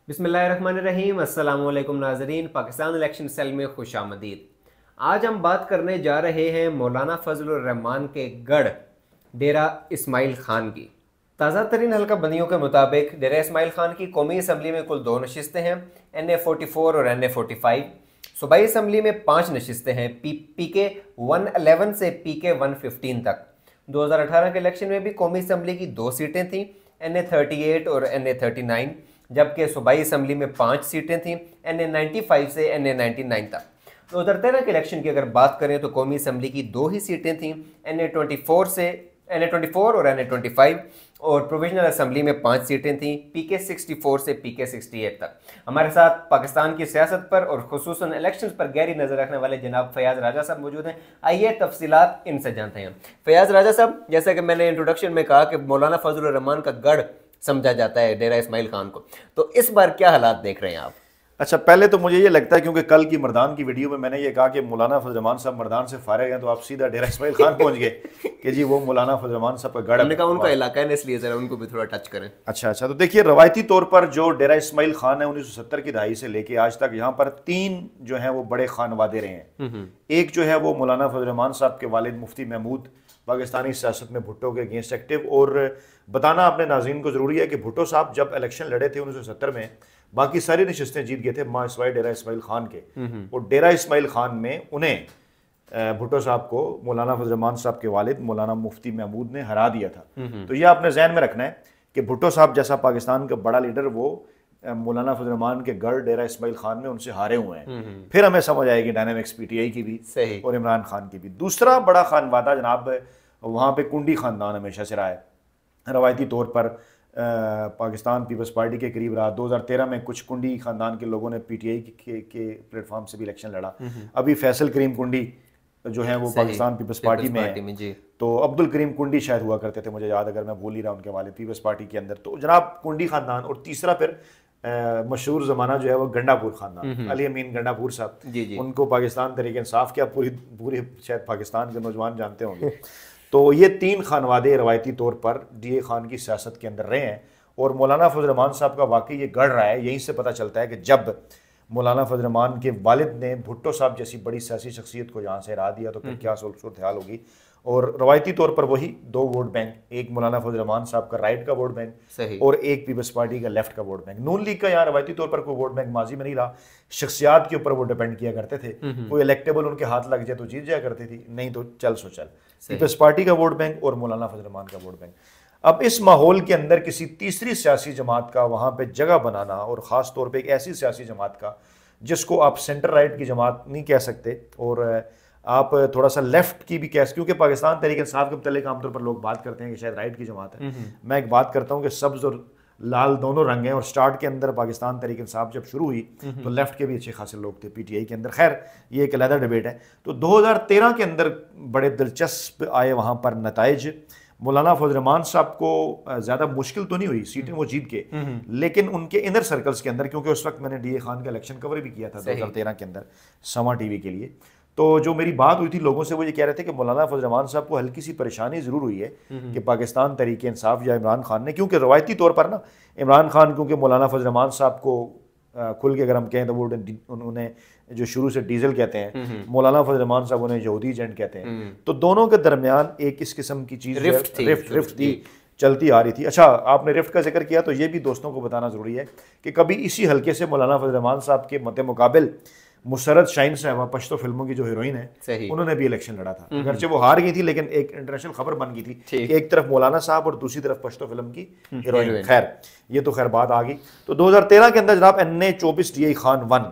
बिस्मिल्लाहिर्रहमानिर्रहीम। अस्सलामुअलैकुम नाज़रीन, पाकिस्तान इलेक्शन सेल में खुशामदीद। आज हम बात करने जा रहे हैं मौलाना फजलुर रहमान के गढ़ डेरा इस्माइल खान की। ताज़ा तरीन हल्का बंदियों के मुताबिक डेरा इस्माइल खान की कौमी असम्बली में कुल 2 नशिस्तें हैं, NA44 और NA45। सूबाई असम्बली में 5 नशिस्तें हैं, PK 111 से PK 115 तक। 2018 के इलेक्शन में भी कौमी असम्बली की 2 सीटें थीं, NA38 और NA39, जबकि सूबाई असम्बली में 5 सीटें थीं, NA95 से NA99 तक। 2013 के इलेक्शन की अगर बात करें तो कौमी असम्बली की 2 ही सीटें थीं, NA24 और NA25, और प्रोविजनल असम्बली में 5 सीटें थीं, PK 64 से PK 68 तक। हमारे साथ पाकिस्तान की सियासत पर और खुसूसन इलेक्शंस पर गहरी नज़र रखने वाले जनाब फयाज राजा साहब मौजूद हैं। आइए तफसीलात इनसे जानते हैं। फयाज राजा साहब, जैसा कि मैंने इंट्रोडक्शन में कहा कि मौलाना फजलुर रहमान का गढ़ समझा जाता है डेरा इस्माइल खान को, तो इस बार क्या हालात देख रहे हैं आप? अच्छा, पहले तो मुझे ये लगता है क्योंकि कल की मर्दान की वीडियो में मैंने ये कहा कि मौलाना फजल रहमान साहब मर्दान से फारिग हैं, तो आप सीधा डेरा इस्माइल खान पहुंच गए कि जी वो मौलाना फजल रहमान साहब का गढ़ हमने कहा उनका इलाका है, इसलिए जरा उनको भी थोड़ा टच करें। अच्छा, तो देखिए, रवायती तौर पर जो डेरा इस्माइल खान है 1970 की दहाई से लेके आज तक यहाँ पर 3 जो है वो बड़े खानवादे रहे हैं। एक जो है वो मौलाना फजल रहमान साहब के वालिद मुफ्ती महमूद, पाकिस्तानी सियासत में भुट्टो के अगेंस्ट एक्टिव। और बताना अपने नाज़रीन को ज़रूरी है कि भुट्टो साहब जब इलेक्शन लड़े थे 1970 में, बाकी सारी नशिस्तें जीत गए थे माँ सिवाय डेरा इस्माइल खान के। और डेरा इस्माइल खान में उन्हें भुट्टो साहब को मौलाना फजल रहमान साहब के वालिद मौलाना मुफ्ती महमूद ने हरा दिया था। तो यह आपने जहन में रखना है कि भुट्टो साहब जैसा पाकिस्तान का बड़ा लीडर वो मौलाना फजल रहमान के गढ़ डेरा इस्माइल खान में उनसे हारे हुए हैं। फिर हमें समझ आएगी डायनामिक्स PTI की भी सही और इमरान खान की भी। दूसरा बड़ा खानवादा जनाब वहाँ पे कुंडी ख़ानदान हमेशा से रहा है, रवायती तौर पर पाकिस्तान पीपल्स पार्टी के करीब रहा। 2013 में कुछ कुंडी ख़ानदान के लोगों ने PTI के प्लेटफॉर्म से भी इलेक्शन लड़ा। अभी फैसल करीम कुंडी जो है वो पाकिस्तान पीपल्स पार्टी में है, तो अब्दुल करीम कुंडी शायद हुआ करते थे, मुझे याद, अगर मैं भूल ही रहा उनके वाले पीपल्स पार्टी के अंदर। तो जनाब कुंडी ख़ानदान। और तीसरा फिर मशहूर ज़माना जो है वो गंडापुर ख़ानदान, अली अमीन गंडापुर साहब, उनको पाकिस्तान तहरीक इंसाफ क्या पूरी शायद पाकिस्तान के नौजवान जानते होंगे। तो ये 3 खानवादे रवायती तौर पर DA खान की सियासत के अंदर रहे हैं। और मौलाना फजल रहमान साहब का वाकई ये गढ़ रहा है। यहीं से पता चलता है कि जब मौलाना फजल रहमान के वालिद ने भुट्टो साहब जैसी बड़ी सियासी शख्सियत को यहाँ से हरा दिया तो फिर क्या सूरत हाल होगी। और रवायती तौर पर वही 2 वोट बैंक, एक मौलाना फजल रहमान साहब का राइट का वोट बैंक और एक पीपल्स पार्टी का लेफ्ट का वोट बैंक। नून लीग का यहाँ रवायती तौर पर कोई वोट बैंक माजी में नहीं रहा, शख्सियात के ऊपर वो डिपेंड किया करते थे। कोई इलेक्टेबल उनके हाथ लग जाए तो जीत जाया करती थी, नहीं तो चल सो चल। पीपल्स पार्टी का वोट बैंक और मौलाना फजल रहमान का वोट बैंक। अब इस माहौल के अंदर किसी तीसरी सियासी जमात का वहाँ पे जगह बनाना, और ख़ास तौर पे एक ऐसी सियासी जमात का जिसको आप सेंटर राइट की जमात नहीं कह सकते और आप थोड़ा सा लेफ्ट की भी कह, क्योंकि पाकिस्तान तहरीक इंसाफ के मतलब आमतौर पर लोग बात करते हैं कि शायद राइट की जमात है। मैं एक बात करता हूँ कि सब्ज़ और लाल दोनों रंग हैं, और स्टार्ट के अंदर पाकिस्तान तहरीक इंसाफ जब शुरू हुई तो लेफ्ट के भी अच्छे खासे लोग थे PTI के अंदर। खैर ये एक अलग डिबेट है। तो 2013 के अंदर बड़े दिलचस्प आए वहाँ पर नताइज। मौलाना फजल रहमान साहब को ज़्यादा मुश्किल तो नहीं हुई, सीटें वो जीत के, लेकिन उनके इनर सर्कल्स के अंदर, क्योंकि उस वक्त मैंने DA खान का इलेक्शन कवर भी किया था 2013 के अंदर समा TV के लिए, तो जो मेरी बात हुई थी लोगों से वो ये कह रहे थे कि मौलाना फजल रहमान साहब को हल्की सी परेशानी ज़रूर हुई है कि पाकिस्तान तहरीक इंसाफ या इमरान खान ने, क्योंकि रवायती तौर पर ना इमरान खान क्योंकि मौलाना फजल रहमान साहब को खुल के अगर हम कहें तो वो उन्होंने जो शुरू से डीजल कहते हैं, मौलाना फजल रहमान साहब उन्हें यहूदी एजेंट कहते हैं। तो दोनों के दरमियान एक इस किस्म की चीज़ रिफ्ट थी, चलती आ रही थी। अच्छा, आपने रिफ्ट का जिक्र किया तो ये भी दोस्तों को बताना ज़रूरी है कि कभी इसी हल्के से मौलाना फजल रहमान साहब के मद्दे मुकाबिल मुसरत शाहीन साहबा, पश्तो फिल्मों की जो हीरोइन है, उन्होंने भी इलेक्शन लड़ा था। अगरचे वो हार गई थी, लेकिन एक इंटरनेशनल खबर बन गई थी, एक तरफ मौलाना साहब और दूसरी तरफ पश्तो फिल्म की हीरोइन। खैर ये तो खैर बात आ गई। तो 2013 के अंदर जनाब NA24 DA खान 1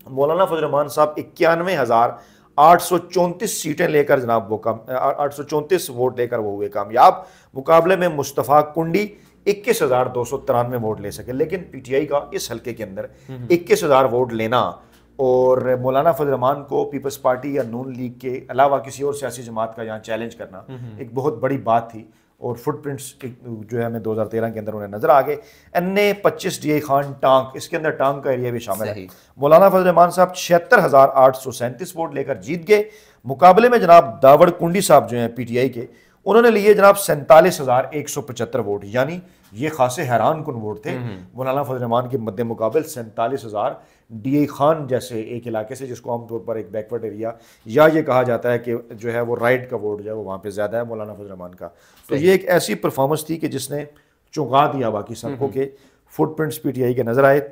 मौलाना फजल रहमान साहब 91,834 सीटें लेकर जनाब वो 834 वोट लेकर वो हुए कामयाब। मुकाबले में मुस्तफ़ा कुंडी 21,293 वोट ले सके। लेकिन PTI का इस हल्के के अंदर 21,000 वोट लेना और मौलाना फजल रहमान को पीपल्स पार्टी या नून लीग के अलावा किसी और सियासी जमात का यहाँ चैलेंज करना एक बहुत बड़ी बात थी। और फुटप्रिंट्स जो है हमें 2013 के अंदर उन्हें नजर आ गए। NA25 DA खान टांक, इसके अंदर टांक का एरिया भी शामिल है। मौलाना फजल रहमान साहब 76,837 वोट लेकर जीत गए। मुकाबले में जनाब दावड़ कुंडी साहब जो हैं PTI के, उन्होंने लिए जनाब 47,175 वोट, यानी ये खासे हैरान कुन वोट थे मौलाना फजल रहमान के मद्दे मुकाबल 47,000 DI खान जैसे एक इलाके से, जिसको आमतौर पर एक बैकवर्ड एरिया या ये कहा जाता है कि जो है वो राइट का वोट जो है वो वहाँ पे ज़्यादा है मौलाना फजल रहमान का। तो ये एक ऐसी परफॉर्मेंस थी कि जिसने चौंका दिया बाकी सबको के फुटप्रिंट्स PTI के नज़र आए।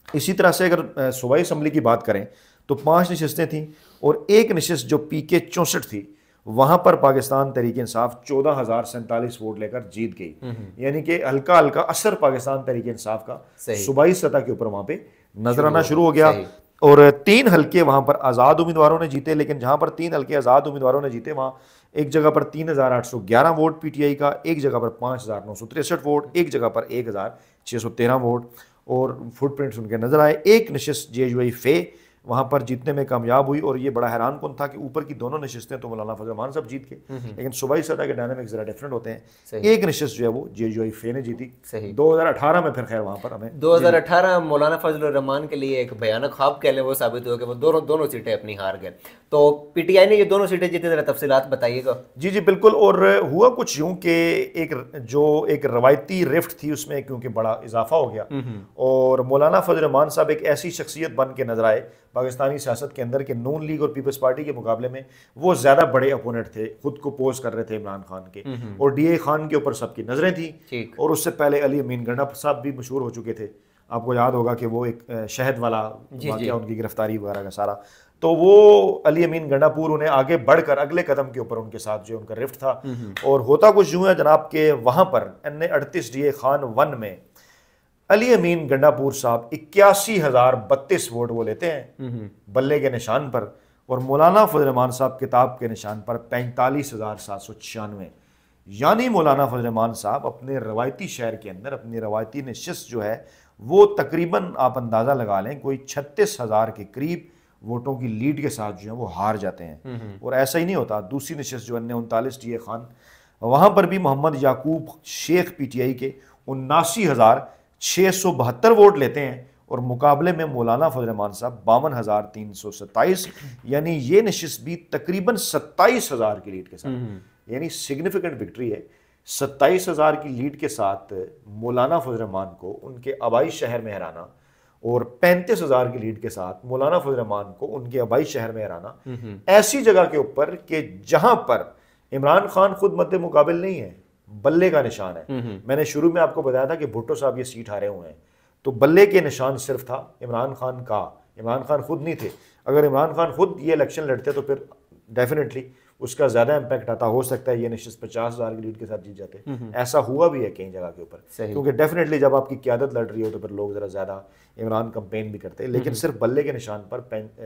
इसी तरह से अगर सूबाई असम्बली की बात करें तो 5 नशस्तें थीं और एक नशस्त जो PK 64 थी वहां पर पाकिस्तान तहरीक इंसाफ 14,047 वोट लेकर जीत गई। यानी कि हल्का हल्का असर पाकिस्तान तहरीक इंसाफ का सूबाई सतह के ऊपर वहां पे नजर आना शुरू हो गया। और 3 हल्के वहां पर आज़ाद उम्मीदवारों ने जीते, लेकिन जहां पर 3 हल्के आज़ाद उम्मीदवारों ने जीते वहां एक जगह पर 3,811 वोट PTI का, एक जगह पर 5,963 वोट, एक जगह पर 1,613 वोट और फुटप्रिंट्स उनके नजर आए। एक नशस्त JUI फे वहां पर जीतने में कामयाब हुई और ये बड़ा हैरान कुन था कि ऊपर की दोनों नशस्तें तो मौलाना फजल रहमान साहब जीत गए, लेकिन सूबाई सतह के डायनामिक्स जरा डिफरेंट होते हैं। एक नशस्त जो है वो JUI फे ने जीती 2018 में, फिर खैर वहां पर हमें 2018 मौलाना फजल रहमान के लिए एक भयानक ख्वाब कह लें वो साबित हुआ कि वो दोनों सीटें अपनी हार गए। तो PTI ने ये दोनों सीटें जीती, जरा तफसीलात बताइएगा। जी जी बिल्कुल। और हुआ कुछ यूं कि एक रवायती रिफ्ट थी उसमें क्योंकि बड़ा इजाफा हो गया और मौलाना फजल रहमान साहब एक ऐसी शख्सियत बन के नजर आए पाकिस्तानी सियासत के अंदर के नून लीग और पीपल्स पार्टी के मुकाबले में वो ज्यादा बड़े अपोनेंट थे, खुद को पोज कर रहे थे इमरान खान के और DI खान के ऊपर सबकी नजरें थी। और उससे पहले अली अमीन गंडा साहब भी मशहूर हो चुके थे, आपको याद होगा कि वो एक शहद वाला वाकया, उनकी गिरफ्तारी वगैरह का सारा, तो वो अली अमीन गंडापुर उन्हें आगे बढ़कर अगले कदम के ऊपर उनके साथ जो उनका रिफ्ट था। और होता कुछ यूं है जनाब के वहां पर NA 38 DI खान 1 में अली अमीन गंडापुर साहब 81,032 वोट वो लेते हैं बल्ले के निशान पर और मौलाना फजल रहमान साहब किताब के निशान पर 45,796। यानी मौलाना फजल रहमान साहब अपने रवायती शहर के अंदर अपनी रवायती नशस्त जो है वो तकरीबन आप अंदाज़ा लगा लें कोई 36,000 के करीब वोटों की लीड के साथ जो है वो हार जाते हैं। और ऐसा ही नहीं होता, दूसरी नशस्त जो NA 39 DI खान वहाँ पर भी मोहम्मद याकूब शेख PTI के 79,672 वोट लेते हैं और मुकाबले में मौलाना फजल रहमान साहब 52,327, यानी ये नशिस्त भी तकरीबन 27,000 की लीड के साथ, यानी सिग्निफिकेंट विक्ट्री है। 27,000 की लीड के साथ मौलाना फजल रहमान को उनके आबाई शहर में हराना और 35,000 की लीड के साथ मौलाना फजल रहमान को उनके आबाई शहर में हराना, ऐसी जगह के ऊपर कि जहां पर इमरान खान खुद मद्दे मुकाबिल नहीं है, बल्ले का निशान है। मैंने शुरू में आपको बताया था कि भुट्टो साहब ये सीट हारे हुए हैं, तो बल्ले के निशान सिर्फ था इमरान खान का, इमरान खान खुद नहीं थे। अगर इमरान खान खुद ये इलेक्शन लड़ते तो फिर डेफिनेटली उसका ज्यादा इम्पैक्ट आता, हो सकता है ये निश्चित 50,000 की लीड के साथ जीत जाते। ऐसा हुआ भी है कई जगह के ऊपर, क्योंकि डेफिनेटली जब आपकी क्यादत लड़ रही हो तो फिर लोग जरा ज्यादा इमरान कंपेन भी करते हैं। लेकिन सिर्फ बल्ले के निशान पर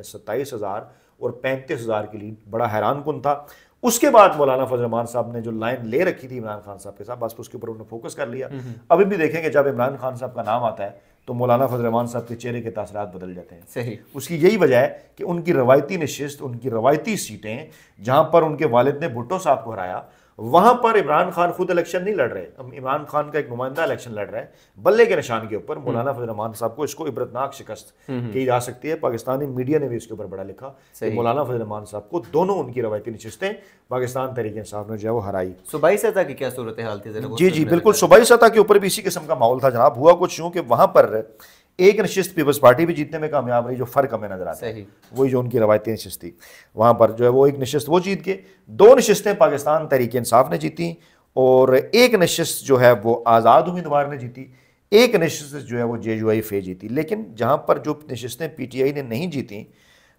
27,000 और 35,000 की लीड बड़ा हैरान कुन था। उसके बाद मौलाना फजल रहमान साहब ने जो लाइन ले रखी थी इमरान खान साहब के साथ, बस उसके ऊपर उन्होंने फोकस कर लिया। अभी भी देखेंगे जब इमरान खान साहब का नाम आता है तो मौलाना फजल रहमान साहब के चेहरे के तासरात बदल जाते हैं। सही। उसकी यही वजह है कि उनकी रवायती नशिस्त, उनकी रवायती सीटें जहां पर उनके वालिद ने भुट्टो साहब को हराया, वहां पर इमरान खान खुद इलेक्शन नहीं लड़ रहे, इमरान खान का एक नुमाइंदा इलेक्शन लड़ रहा है बल्ले के निशान के ऊपर। मौलाना फजल रहमान साहब को इसको इबरतनाक शिकस्त की जा सकती है। पाकिस्तानी मीडिया ने भी इसके ऊपर बड़ा लिखा कि मौलाना फजल रहमान साहब को दोनों उनकी रवायती नशिस्तें पाकिस्तान तहरीक इंसाफ ने जो है वो हराई। सूबाई सतह की क्या सूरत हाल थी? जी जी बिल्कुल, सूबाई सतह के ऊपर भी इसी किस्म का माहौल था जनाब। हुआ कुछ यूं कि वहां पर एक नशिस्त पीपल्स पार्टी भी जीतने में कामयाब रही, जो फर्क हमें नजर आता है वही जो उनकी रवायती नशिस्त थी वहां पर जो है वो एक नशिस्त वो जीत के, 2 नशिस्तें पाकिस्तान तहरीक इंसाफ ने जीती और एक नशिस्त जो है वो आज़ाद उम्मीदवार ने जीती, एक नशिस्त जो है वो JUI फे जीती। लेकिन जहां पर जो नशिस्तें PTI ने नहीं जीती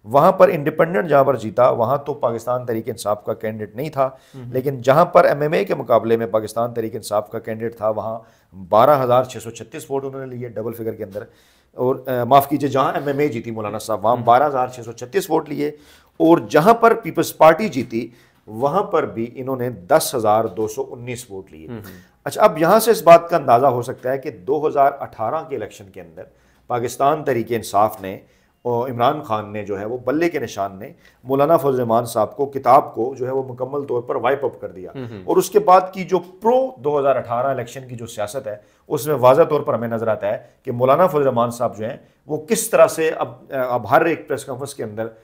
वहां पर इंडिपेंडेंट जहां पर जीता वहां तो पाकिस्तान तहरीक इंसाफ का कैंडिडेट नहीं था। लेकिन जहां पर MMA के मुकाबले में पाकिस्तान तहरीक इंसाफ का कैंडिडेट था वहां 12,636 वोट उन्होंने लिए डबल फिगर के अंदर। और माफ़ कीजिए, जहां MMA जीती मौलाना साहब वहां 12,636 वोट लिए और जहां पर पीपल्स पार्टी जीती वहां पर भी इन्होंने 10,219 वोट लिए। अच्छा, अब यहां से इस बात का अंदाजा हो सकता है कि 2018 के इलेक्शन के अंदर पाकिस्तान तहरीक इंसाफ ने और इमरान खान ने जो है वो बल्ले के निशान ने मौलाना फजल रहमान साहब को, किताब को जो है वो मुकम्मल तौर पर वाइप अप कर दिया। और उसके बाद की जो प्रो 2018 इलेक्शन की जो सियासत है उसमें वाज़ा तौर पर हमें नजर आता है कि मौलाना फजल रहमान साहब जो हैं वो किस तरह से अब हर एक प्रेस कॉन्फ्रेंस के अंदर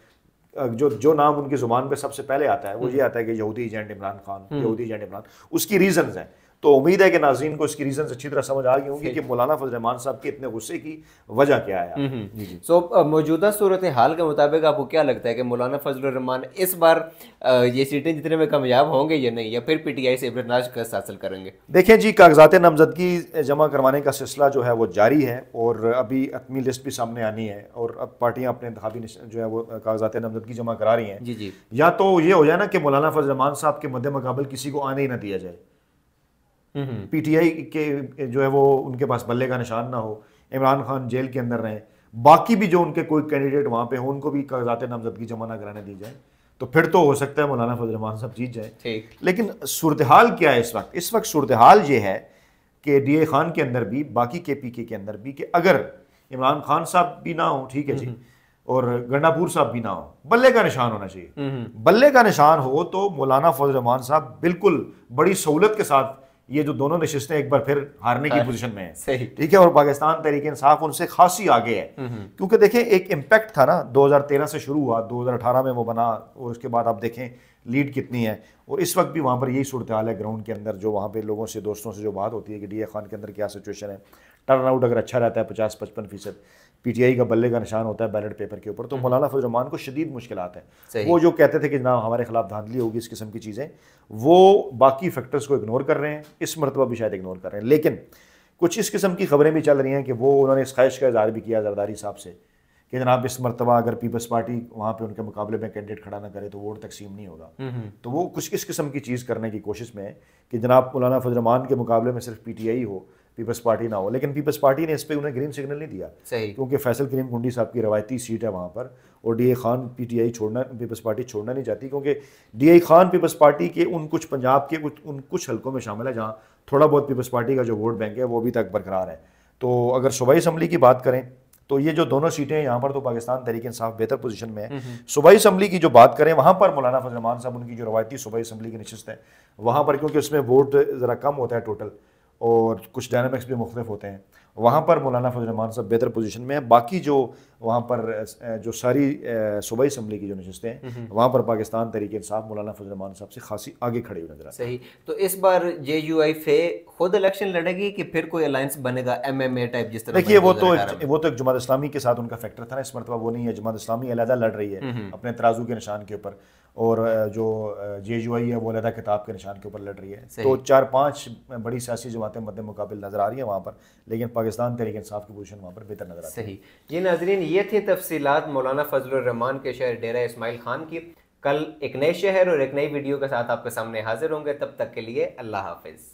जो नाम उनकी जुबान पे सबसे पहले आता है वो ये आता है कि यहूदी एजेंट इमरान खान, यहूदी एजेंट इमरान। उसकी रीजंस हैं, तो उम्मीद है कि नाज़रीन को इसकी रीजन अच्छी तरह समझ आ गई होंगी कि मौलाना फजल रहमान साहब के इतने गुस्से की वजह क्या है। जी जी। सो मौजूदा सूरत हाल के मुताबिक आपको क्या लगता है कि मौलाना फजल रहमान इस बार ये सीटें जितने में कामयाब होंगे या नहीं, या फिर PTI से इब्राज हासिल करेंगे? देखें जी, कागजात नामजदगी जमा करवाने का सिलसिला जो है वो जारी है और अभी अपनी लिस्ट भी सामने आनी है और अब पार्टियां अपने इंतखाबी जो है वो कागजात नामजदगी जमा करा रही हैं। जी जी। या तो ये हो जाए ना कि मौलाना फजल रहमान साहब के मद्दे मुकाबल किसी को आने ही ना दिया जाए, PTI के जो है वो उनके पास बल्ले का निशान ना हो, इमरान खान जेल के अंदर रहें, बाकी भी जो उनके कोई कैंडिडेट वहाँ पे हो उनको भी कागजात नामजदगी जमा ना कराने दी जाए, तो फिर तो हो सकता है मौलाना फजल रहमान साहब जीत जाए। ठीक। लेकिन सूरत हाल क्या है इस वक्त? इस वक्त सूरत हाल ये है कि DA खान के अंदर भी, बाकी KPK के अंदर भी, कि अगर इमरान खान साहब भी ना हो, ठीक है जी, और गंडापुर साहब भी ना हो, बल्ले का निशान होना चाहिए। बल्ले का निशान हो तो मौलाना फजल रहमान साहब बिल्कुल बड़ी सहूलत के साथ ये जो दोनों नशिस्तें एक बार फिर हारने की पोजीशन में है, सही, ठीक है। और पाकिस्तान तहरीक इंसाफ उनसे खासी आगे है, क्योंकि देखें एक इम्पैक्ट था ना, 2013 से शुरू हुआ, 2018 में वो बना, और उसके बाद आप देखें लीड कितनी है। और इस वक्त भी वहाँ पर यही सूरत हाल है ग्राउंड के अंदर, जो वहाँ पे लोगों से, दोस्तों से जो बात होती है कि DA खान के अंदर क्या सिचुएशन है, टर्न आउट अगर अच्छा रहता है 50-55%, PTI का बल्ले का निशान होता है बैलेट पेपर के ऊपर, तो मौलाना फजल रहमान को शदीद मुश्किलात हैं। वो जो कहते थे कि जनाब हमारे खिलाफ धांधली होगी, इस किस्म की चीज़ें, वो बाकी फैक्टर्स को इग्नोर कर रहे हैं, इस मरतबा भी शायद इग्नोर कर रहे हैं। लेकिन कुछ इस किस्म की खबरें भी चल रही हैं कि वो उन्होंने इस ख्वाहिश का इज़हार भी किया जरदारी साहब से कि जनाब इस मरतबा अगर पीपल्स पार्टी वहाँ पे उनके मुकाबले में कैंडिडेट खड़ा ना करे तो वोट तकसीम नहीं होगा। तो वो कुछ इस किस्म की चीज़ करने की कोशिश में है कि जनाब मौलाना फजल रहमान के मुकाबले में सिर्फ PTI हो, पीपल्स पार्टी ना हो। लेकिन पीपल्स पार्टी ने इस पर उन्हें ग्रीन सिग्नल नहीं दिया, क्योंकि फैसल करीम कुंडी साहब की रवायती सीट है वहाँ पर, और DA खान PTI छोड़ना, पीपल्स पार्टी छोड़ना नहीं चाहती, क्योंकि DA खान पीपल्स पार्टी के उन कुछ पंजाब के कुछ हल्कों में शामिल है जहाँ थोड़ा बहुत पीपल्स पार्टी का जो वोट बैंक है वो अभी तक बरकरार है। तो अगर सूबाई असम्बली की बात करें तो ये जो दोनों सीटें हैं यहाँ पर तो पाकिस्तान तहरीक इंसाफ बेहतर पोजीशन में है। सूबाई असम्बली की जो बात करें, वहाँ पर मौलाना फजल रहमान साहब, उनकी जो रवायती सूबाई असम्बली की नशिस्त है वहाँ पर, क्योंकि उसमें वोट ज़रा कम होता है टोटल और कुछ डायनामिक्स भी मुख्तलिफ होते हैं, वहाँ पर मौलाना फजल रहमान साहब बेहतर पोजीशन में है। बाकी जो वहाँ पर जो सारी सूबाई असम्बली की जो नशिस्तें हैं वहाँ पर पाकिस्तान तहरीक इंसाफ मौलाना फजल रहमान साहब से खासी आगे खड़ी हुई नजर आती है। सही। तो इस बार JUI खुद इलेक्शन लड़ेगी कि फिर कोई अलायंस बनेगा MMA टाइप जिस तरह? देखिए वो तो एक जमात इस्लामी के साथ उनका फैक्टर था ना, इस मरतबा वो नहीं है। जमात इस्लामी अलहदा लड़ रही है अपने तराजू के निशान के ऊपर, और जो JUI है वो अलहदा किताब के निशान के ऊपर लड़ रही है। तो 4-5 बड़ी सियासी जमातें मद्दे मुकाबिल नजर आ रही हैं वहाँ पर, लेकिन पाकिस्तान तहरीक इंसाफ की पोजीशन वहाँ पर बेहतर नजर आती है। सही। ये नाजरीन, ये थी तफसीलात मौलाना फजल रहमान के शहर डेरा इस्माइल खान की। कल एक नए शहर और एक नई वीडियो के साथ आपके सामने हाजिर होंगे, तब तक के लिए अल्लाह हाफिज़।